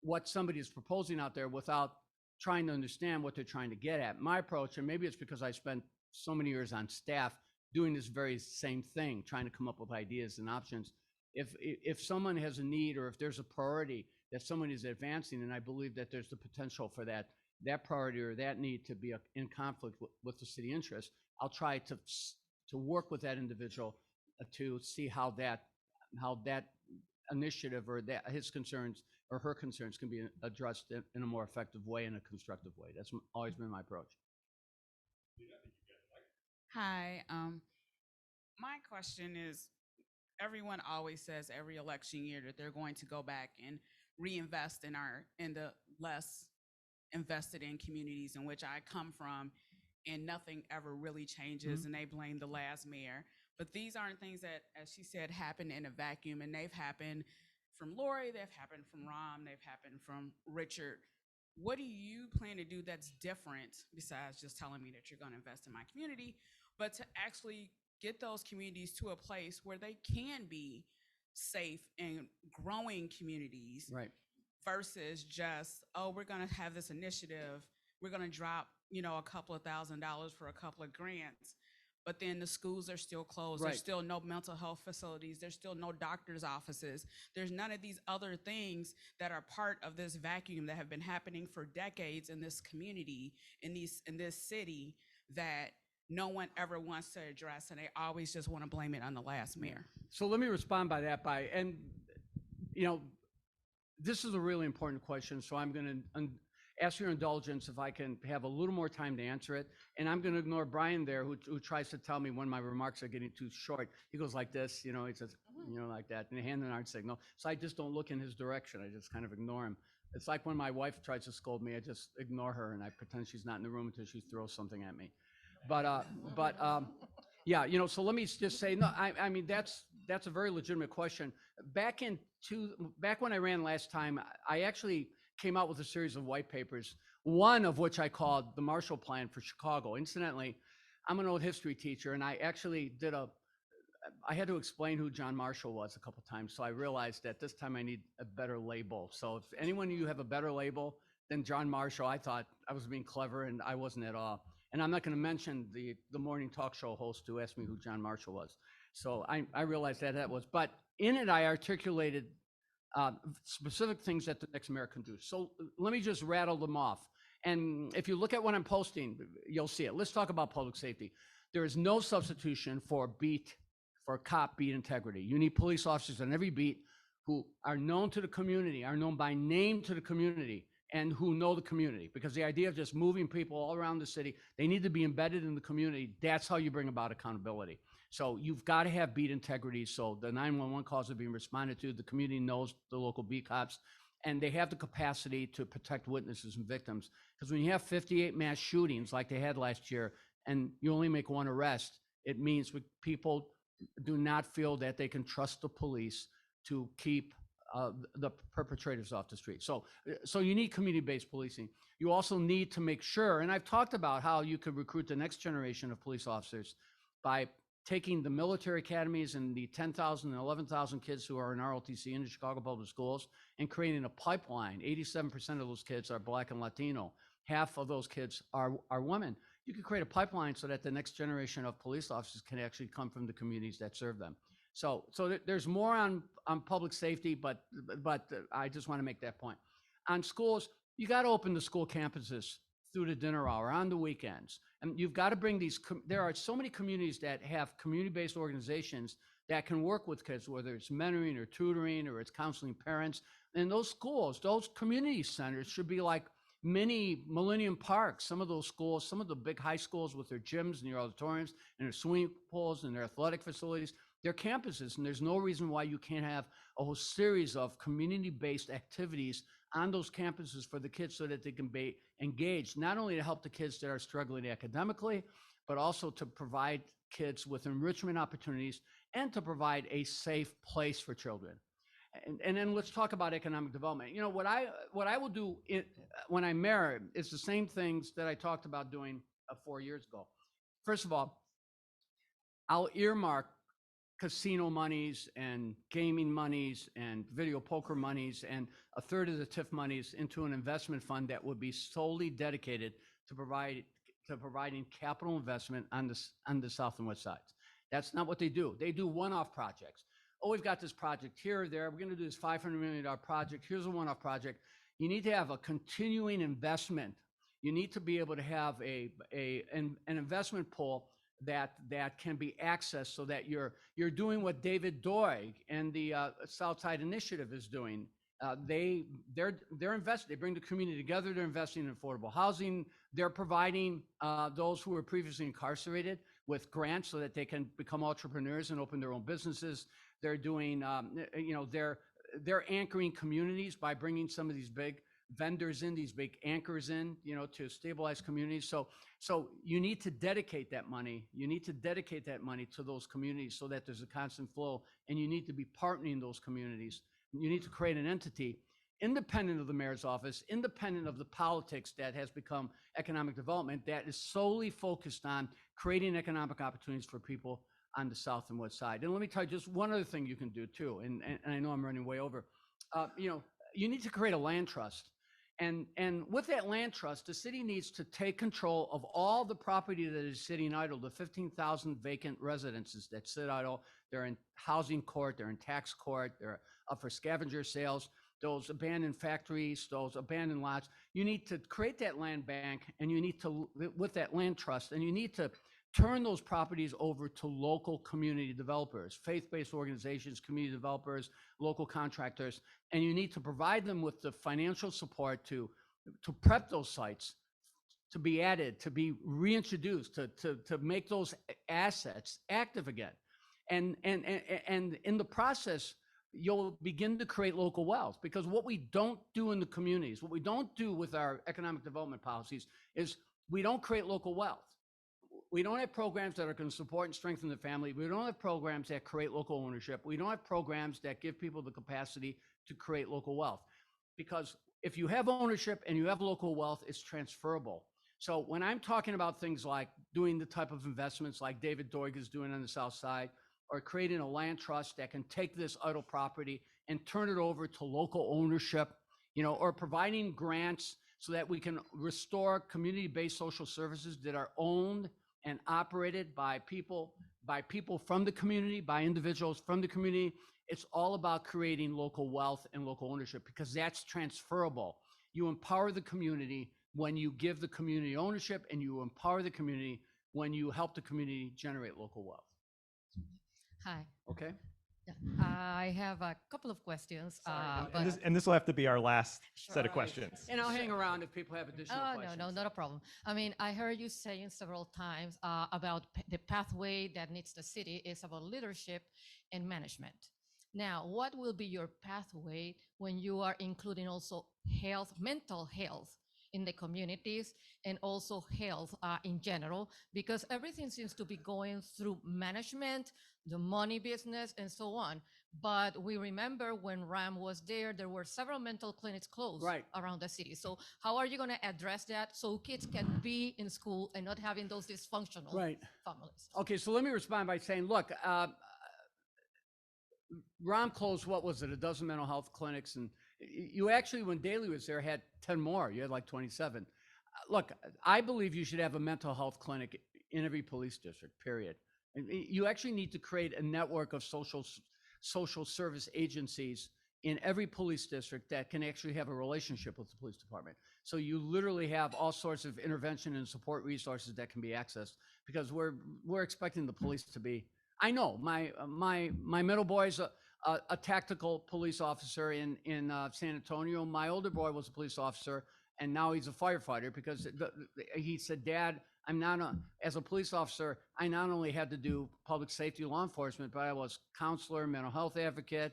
what somebody is proposing out there without trying to understand what they're trying to get at. My approach, and maybe it's because I spent so many years on staff doing this very same thing, trying to come up with ideas and options. If someone has a need, or if there's a priority that someone is advancing, and I believe that there's the potential for that priority or that need to be in conflict with the city interest, I'll try to work with that individual to see how that initiative or his concerns or her concerns can be addressed in a more effective way, in a constructive way. That's always been my approach. Hi, my question is, everyone always says every election year that they're going to go back and reinvest in the less invested in communities in which I come from, and nothing ever really changes, and they blame the last mayor. But these aren't things that, as she said, happen in a vacuum, and they've happened from Lori, they've happened from Rom, they've happened from Richard. What do you plan to do that's different, besides just telling me that you're going to invest in my community, but to actually get those communities to a place where they can be safe and growing communities, Right? Versus just, oh, we're going to have this initiative, we're going to drop, a couple of $1,000s for a couple of grants, but then the schools are still closed. Right. There's still no mental health facilities. There's still no doctor's offices. There's none of these other things that are part of this vacuum that have been happening for decades in this community, in this city, that no one ever wants to address, and they always just want to blame it on the last mayor. So let me respond and this is a really important question, so I'm going to ask your indulgence if I can have a little more time to answer it. And I'm going to ignore Brian there, who tries to tell me when my remarks are getting too short. He goes like this, he says, like that, and a hand and arm signal. So I just don't look in his direction. I just kind of ignore him. It's like when my wife tries to scold me, I just ignore her and I pretend she's not in the room until she throws something at me. Yeah, so let me just say, no, I mean, that's a very legitimate question. Back when I ran last time, I actually came out with a series of white papers, one of which I called the Marshall Plan for Chicago. Incidentally, I'm an old history teacher, and I actually I had to explain who John Marshall was a couple times, so I realized that this time I need a better label. So if anyone of you have a better label than John Marshall, I thought I was being clever, and I wasn't at all. And I'm not going to mention the morning talk show host who asked me who John Marshall was. So I realized that was, but in it I articulated specific things that the next mayor can do. So let me just rattle them off. And if you look at what I'm posting, you'll see it. Let's talk about public safety. There is no substitution for beat for cop beat integrity. You need police officers on every beat who are known to the community, are known by name to the community, and who know the community. Because the idea of just moving people all around the city, they need to be embedded in the community. That's how you bring about accountability. So you've got to have beat integrity. So the 911 calls are being responded to. The community knows the local beat cops, and they have the capacity to protect witnesses and victims. Because when you have 58 mass shootings like they had last year, and you only make one arrest, it means people do not feel that they can trust the police to keep the perpetrators off the street. So you need community-based policing. You also need to make sure, and I've talked about how you could recruit the next generation of police officers by taking the military academies and the 10,000 and 11,000 kids who are in ROTC in the Chicago Public Schools and creating a pipeline. 87% of those kids are Black and Latino. Half of those kids are women. You could create a pipeline so that the next generation of police officers can actually come from the communities that serve them. So there's more on public safety, but I just want to make that point. On schools, you got to open the school campuses through the dinner hour on the weekends. And you've got to bring these, there are so many communities that have community-based organizations that can work with kids, whether it's mentoring or tutoring or it's counseling parents. And those schools, those community centers should be like mini Millennium Parks. Some of those schools, some of the big high schools with their gyms and their auditoriums and their swimming pools and their athletic facilities, they're campuses, and there's no reason why you can't have a whole series of community-based activities on those campuses for the kids so that they can be engaged, not only to help the kids that are struggling academically, but also to provide kids with enrichment opportunities and to provide a safe place for children. And then let's talk about economic development. You know, what I will do when I'm mayor is the same things that I talked about doing 4 years ago. First of all, I'll earmark casino monies and gaming monies and video poker monies and a third of the TIF monies into an investment fund that would be solely dedicated to providing capital investment on the south and west sides. That's not what they do. They do one-off projects. Oh, we've got this project here or there. We're going to do this $500 million project. Here's a one-off project. You need to have a continuing investment. You need to be able to have an investment pool that can be accessed so that you're doing what David Doig and the Southside Initiative is doing. They're investing. They bring the community together. They're investing in affordable housing. They're providing those who were previously incarcerated with grants so that they can become entrepreneurs and open their own businesses. They're doing, they're anchoring communities by bringing some of these big vendors in, these big anchors in, to stabilize communities. So you need to dedicate that money. You need to dedicate that money to those communities so that there's a constant flow, and you need to be partnering those communities. You need to create an entity independent of the mayor's office, independent of the politics that has become economic development, that is solely focused on creating economic opportunities for people on the south and west side. And let me tell you just one other thing you can do too, and I know I'm running way over. You need to create a land trust. And with that land trust, the city needs to take control of all the property that is sitting idle, the 15,000 vacant residences that sit idle. They're in housing court, they're in tax court, they're up for scavenger sales, those abandoned factories, those abandoned lots. You need to create that land bank, and you need to, with that land trust, and you need to turn those properties over to local community developers, faith-based organizations, community developers, local contractors, and you need to provide them with the financial support to prep those sites, to be added, to be reintroduced, to make those assets active again. And in the process, you'll begin to create local wealth, because what we don't do in the communities, what we don't do with our economic development policies is we don't create local wealth. We don't have programs that are going to support and strengthen the family. We don't have programs that create local ownership. We don't have programs that give people the capacity to create local wealth. Because if you have ownership and you have local wealth, it's transferable. So when I'm talking about things like doing the type of investments like David Doig is doing on the south side, or creating a land trust that can take this idle property and turn it over to local ownership, or providing grants so that we can restore community-based social services that are owned and operated by people from the community, by individuals from the community. It's all about creating local wealth and local ownership, because that's transferable. You empower the community when you give the community ownership, and you empower the community when you help the community generate local wealth. Hi. Okay. Yeah. I have a couple of questions. And this will have to be our last set of Right. questions. And I'll hang around if people have additional Oh, questions. no, not a problem. I mean, I heard you saying several times about the pathway that needs the city is about leadership and management. Now, what will be your pathway when you are including also health, mental health in the communities and also health in general? Because everything seems to be going through management, the money business, and so on. But we remember when Ram was there, there were several mental clinics closed Right. around the city. So how are you going to address that so kids can be in school and not having those dysfunctional Right. families? Okay, so let me respond by saying, look, Rom closed, what was it, a dozen mental health clinics, and you actually, when Daley was there, had 10 more. You had like 27. Look, I believe you should have a mental health clinic in every police district, period. And you actually need to create a network of social service agencies in every police district that can actually have a relationship with the police department. So you literally have all sorts of intervention and support resources that can be accessed, because we're expecting the police to be. I know my middle boy's a tactical police officer in San Antonio. My older boy was a police officer, and now he's a firefighter, because he said, Dad, as a police officer, I not only had to do public safety, law enforcement, but I was counselor, mental health advocate,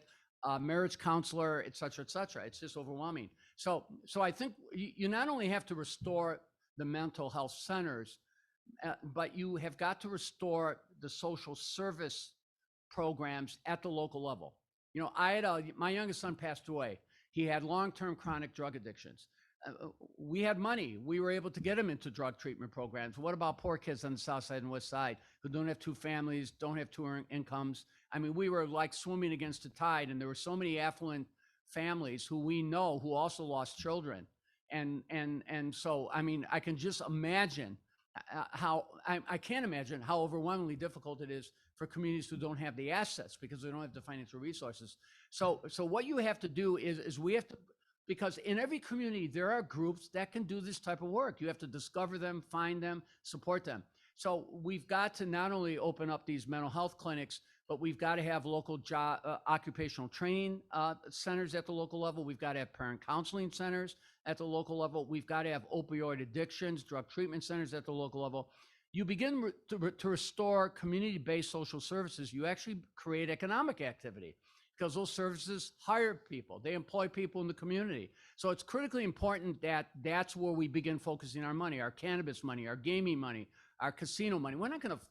marriage counselor, et cetera, et cetera. It's just overwhelming. So I think you not only have to restore the mental health centers, but you have got to restore the social service programs at the local level. You know, my youngest son passed away. He had long-term chronic drug addictions. We had money. We were able to get him into drug treatment programs. What about poor kids on the south side and west side who don't have two families, don't have two incomes? I mean, we were like swimming against the tide, and there were so many affluent families who we know who also lost children. And so, I mean, I can just imagine I can't imagine how overwhelmingly difficult it is for communities who don't have the assets because they don't have the financial resources. So what you have to do is we have to, because in every community, there are groups that can do this type of work. You have to discover them, find them, support them. So we've got to not only open up these mental health clinics, but we've got to have local job, occupational training centers at the local level. We've got to have parent counseling centers at the local level. We've got to have opioid addictions, drug treatment centers at the local level. You begin to restore community-based social services. You actually create economic activity, because those services hire people. They employ people in the community. So it's critically important that that's where we begin focusing our money, our cannabis money, our gaming money, our casino money. We're not going to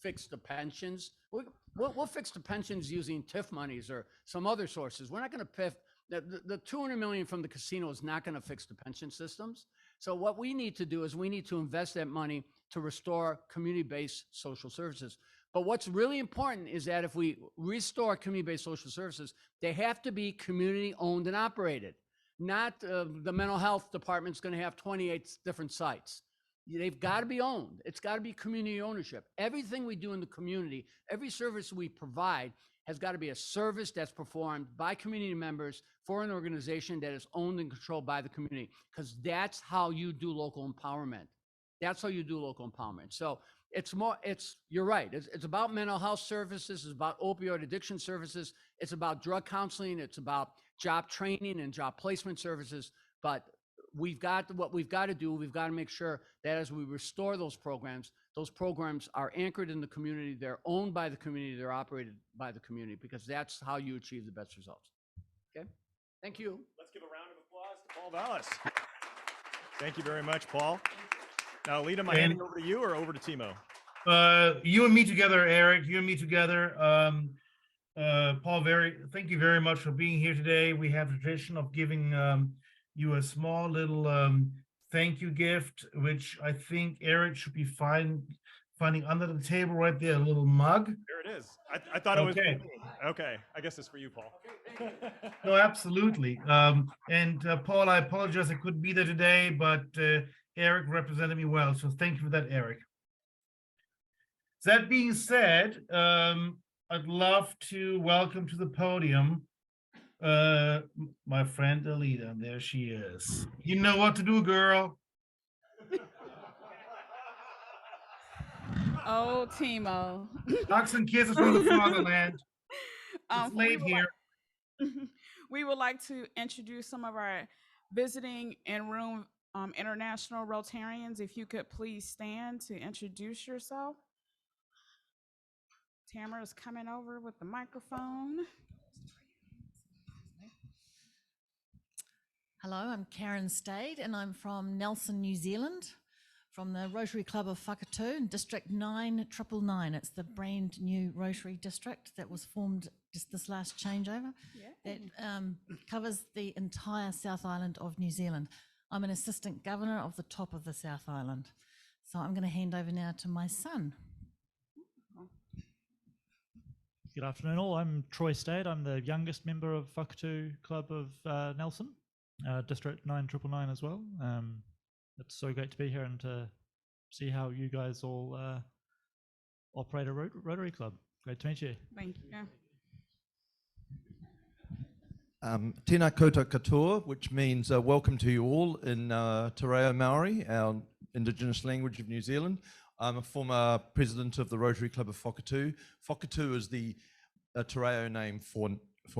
fix the pensions. We'll fix the pensions using TIF monies or some other sources. We're not going to PIF. The $200 million from the casino is not going to fix the pension systems. So what we need to do is we need to invest that money to restore community-based social services. But what's really important is that if we restore community-based social services, they have to be community-owned and operated. Not the mental health department's going to have 28 different sites. They've got to be owned. It's got to be community ownership. Everything we do in the community, every service we provide, has got to be a service that's performed by community members for an organization that is owned and controlled by the community, because that's how you do local empowerment. That's how you do local empowerment. So you're right. It's about mental health services. It's about opioid addiction services. It's about drug counseling. It's about job training and job placement services. But we've got to do, we've got to make sure that as we restore those programs are anchored in the community. They're owned by the community. They're operated by the community, because that's how you achieve the best results. Okay. Thank you. Let's give a round of applause to Paul Vallas. Thank you very much, Paul. Now, Alita, am I handing over to you or over to Timo? You and me together, Eric. You and me together. Paul, thank you very much for being here today. We have a tradition of giving you a small little thank you gift, which I think Eric should be finding under the table right there, a little mug. There it is. I thought it was for me. Okay, I guess it's for you, Paul. No, absolutely. And Paul, I apologize I couldn't be there today, but Eric represented me well, so thank you for that, Eric. That being said, I'd love to welcome to the podium my friend Alita. There she is. You know what to do, girl. Oh, Timo. Hugs and kisses from the fatherland. It's We late would here. we would like to introduce some of our visiting in-room international Rotarians. If you could please stand to introduce yourself. Tamara is coming over with the microphone. Hello, I'm Karen Stade and I'm from Nelson, New Zealand, from the Rotary Club of Whakatū in District 9999. It's the brand new Rotary district that was formed just this last changeover that covers the entire South Island of New Zealand. I'm an assistant governor of the top of the South Island. So I'm going to hand over now to my son. Good afternoon all, I'm Troy Stade. I'm the youngest member of Whakatū Club of Nelson, District 9999 as well. It's so great to be here and to see how you guys all operate a Rotary Club. Great to meet you. Thank you. Tēnā koutou katoa, which means welcome to you all in Te Reo Maori, our Indigenous language of New Zealand. I'm a former president of the Rotary Club of Whakatū. Whakatū is the Te Reo name for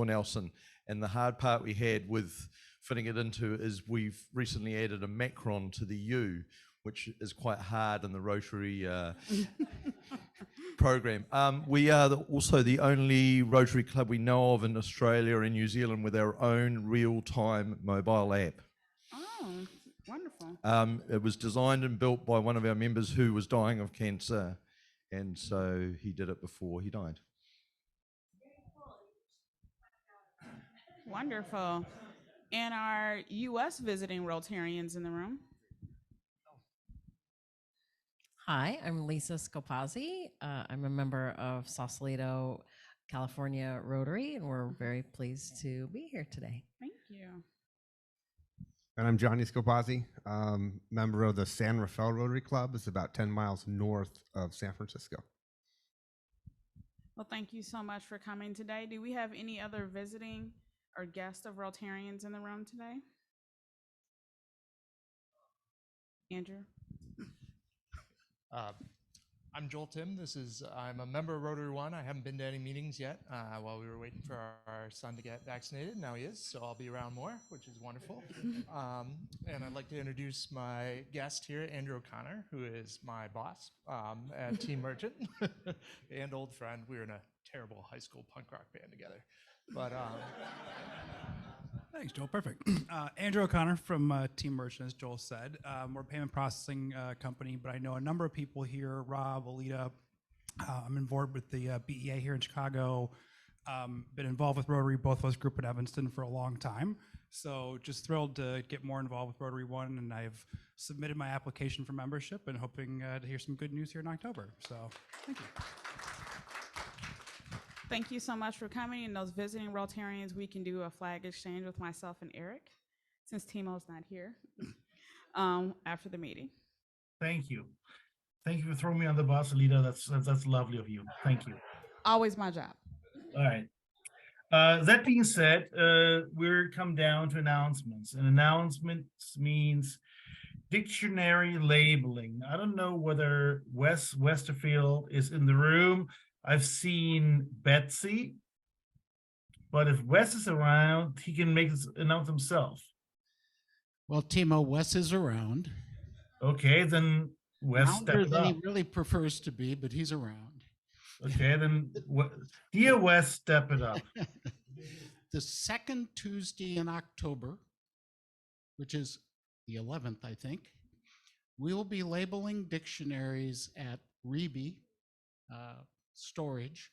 Nelson. And the hard part we had with fitting it into is we've recently added a macron to the U, which is quite hard in the Rotary program. We are also the only Rotary Club we know of in Australia and New Zealand with our own real-time mobile app. Oh, wonderful. It was designed and built by one of our members who was dying of cancer, and so he did it before he died. Wonderful. And our U.S. visiting Rotarians in the room. Hi, I'm Lisa Scopazzi. I'm a member of Sausalito, California Rotary, and we're very pleased to be here today. Thank you. And I'm Johnny Scopazzi, member of the San Rafael Rotary Club. It's about 10 miles north of San Francisco. Well, thank you so much for coming today. Do we have any other visiting or guests of Rotarians in the room today? Andrew? I'm Joel Tim. I'm a member of Rotary One. I haven't been to any meetings yet while we were waiting for our son to get vaccinated. Now he is, so I'll be around more, which is wonderful. And I'd like to introduce my guest here, Andrew O'Connor, who is my boss at Team Merchant and old friend. We were in a terrible high school punk rock band together. But thanks, Joel. Perfect. Andrew O'Connor from Team Merchant, as Joel said. We're a payment processing company, but I know a number of people here, Rob, Alita. I'm involved with the BEA here in Chicago. Been involved with Rotary, both of us group in Evanston for a long time. So just thrilled to get more involved with Rotary One, and I've submitted my application for membership and hoping to hear some good news here in October. So thank you. Thank you so much for coming. And those visiting Rotarians, we can do a flag exchange with myself and Eric, since Timo's not here, after the meeting. Thank you. Thank you for throwing me on the bus, Alita. That's lovely of you. Thank you. Always my job. All right. That being said, we're come down to announcements. And announcements means dictionary labeling. I don't know whether Wes Westerfield is in the room. I've seen Betsy, but if Wes is around, he can announce himself. Well, Timo, Wes is around. Okay, then Wes step Louder it than he up. really prefers to be, but he's around. Okay, then dear Wes, step it up. The second Tuesday in October, which is the 11th, I think, we will be labeling dictionaries at Reby Storage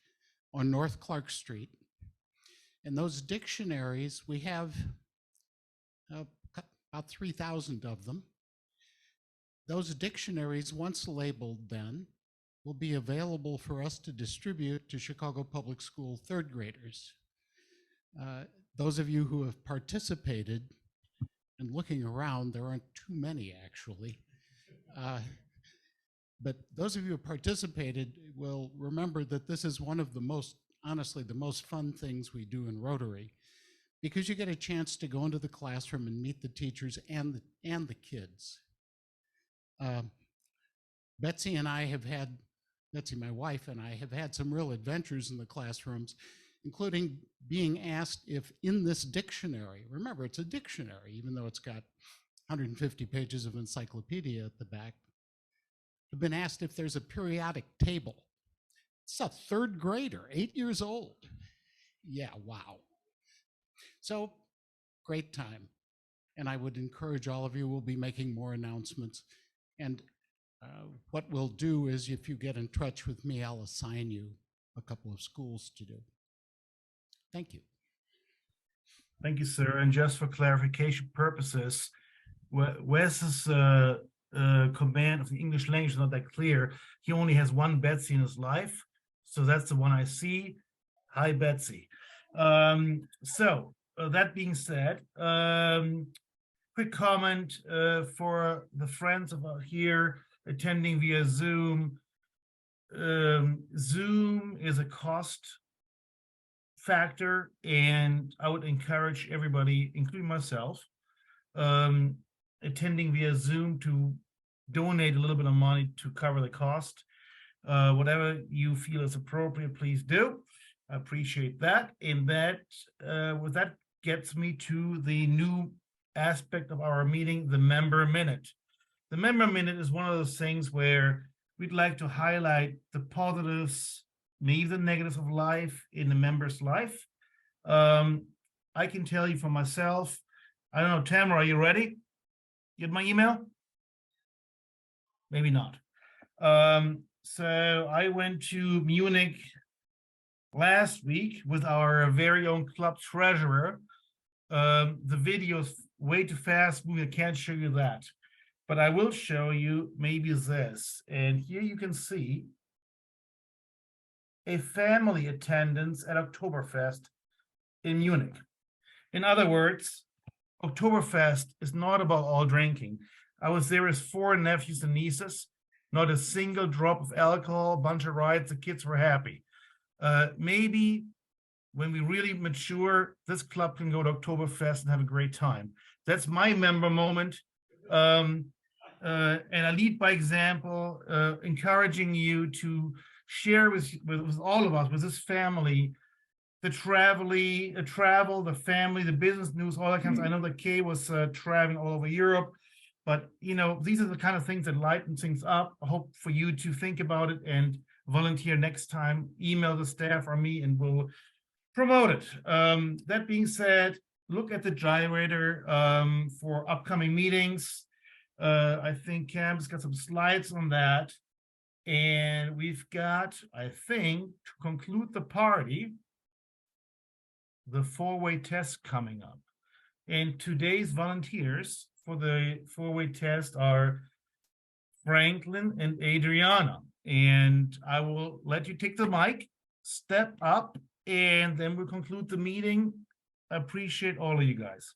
on North Clark Street. And those dictionaries, we have about 3,000 of them. Those dictionaries, once labeled then, will be available for us to distribute to Chicago Public School third graders. Those of you who have participated, and looking around, there aren't too many actually, but those of you who participated will remember that this is one of the most, honestly, the most fun things we do in Rotary, because you get a chance to go into the classroom and meet the teachers and the kids. Betsy and I have had Betsy, my wife, and I have had some real adventures in the classrooms, including being asked if in this dictionary, remember it's a dictionary, even though it's got 150 pages of encyclopedia at the back, have been asked if there's a periodic table. It's a third grader, 8 years old. Yeah, wow. So great time. And I would encourage all of you, we'll be making more announcements. And what we'll do is if you get in touch with me, I'll assign you a couple of schools to do. Thank you. Thank you, sir. And just for clarification purposes, Wes's command of the English language is not that clear. He only has one Betsy in his life. So that's the one I see. Hi, Betsy. So that being said, quick comment for the friends of here attending via Zoom. Zoom is a cost factor, and I would encourage everybody, including myself, attending via Zoom to donate a little bit of money to cover the cost. Whatever you feel is appropriate, please do. I appreciate that. And that, with that gets me to the new aspect of our meeting, the member minute. The member minute is one of those things where we'd like to highlight the positives, maybe the negatives of life in the member's life. I can tell you for myself, I don't know, Tamara, are you ready? Get my email? Maybe not. So I went to Munich last week with our very own club treasurer. The video is way too fast moving. I can't show you that, but I will show you maybe this. And here you can see a family attendance at Oktoberfest in Munich. In other words, Oktoberfest is not about all drinking. I was there with 4 nephews and nieces, not a single drop of alcohol, a bunch of rides, the kids were happy. Maybe when we really mature, this club can go to Oktoberfest and have a great time. That's my member moment. And I lead by example, encouraging you to share with all of us, with this family, the travel, the family, the business news, all that kind of stuff. I know that Kay was traveling all over Europe, but you know, these are the kind of things that lighten things up. I hope for you to think about it and volunteer next time. Email the staff or me and we'll promote it. That being said, look at the gyrator for upcoming meetings. I think Cam's got some slides on that. And we've got, I think, to conclude the party, the 4-way test coming up. And today's volunteers for the 4-way test are Franklin and Adriana. And I will let you take the mic, step up, and then we'll conclude the meeting. I appreciate all of you guys.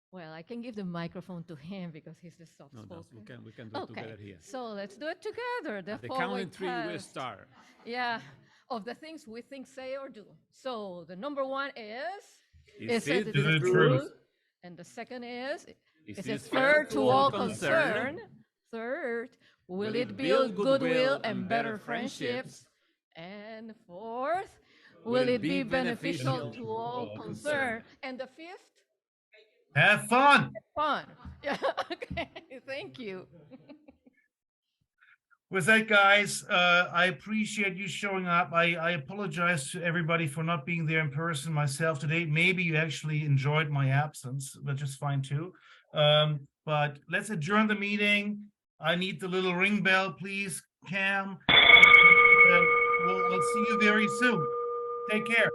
Well, I can give the microphone to him because he's the soft spoken. No, we can do it together here. So let's do it together. At the count in 3, we start. Yeah, of the things we think, say, or do. So the number 1 is it the the truth? And the second is it fair to all concerned? Third, will it build goodwill and better friendships? And fourth, will it be beneficial to all concerned? And the fifth? Have fun. Fun. Yeah, okay, thank you. With that, guys, I appreciate you showing up. I apologize to everybody for not being there in person myself today. Maybe you actually enjoyed my absence, but just fine too. But let's adjourn the meeting. I need the little ring bell, please, Cam. I'll see you very soon. Take care.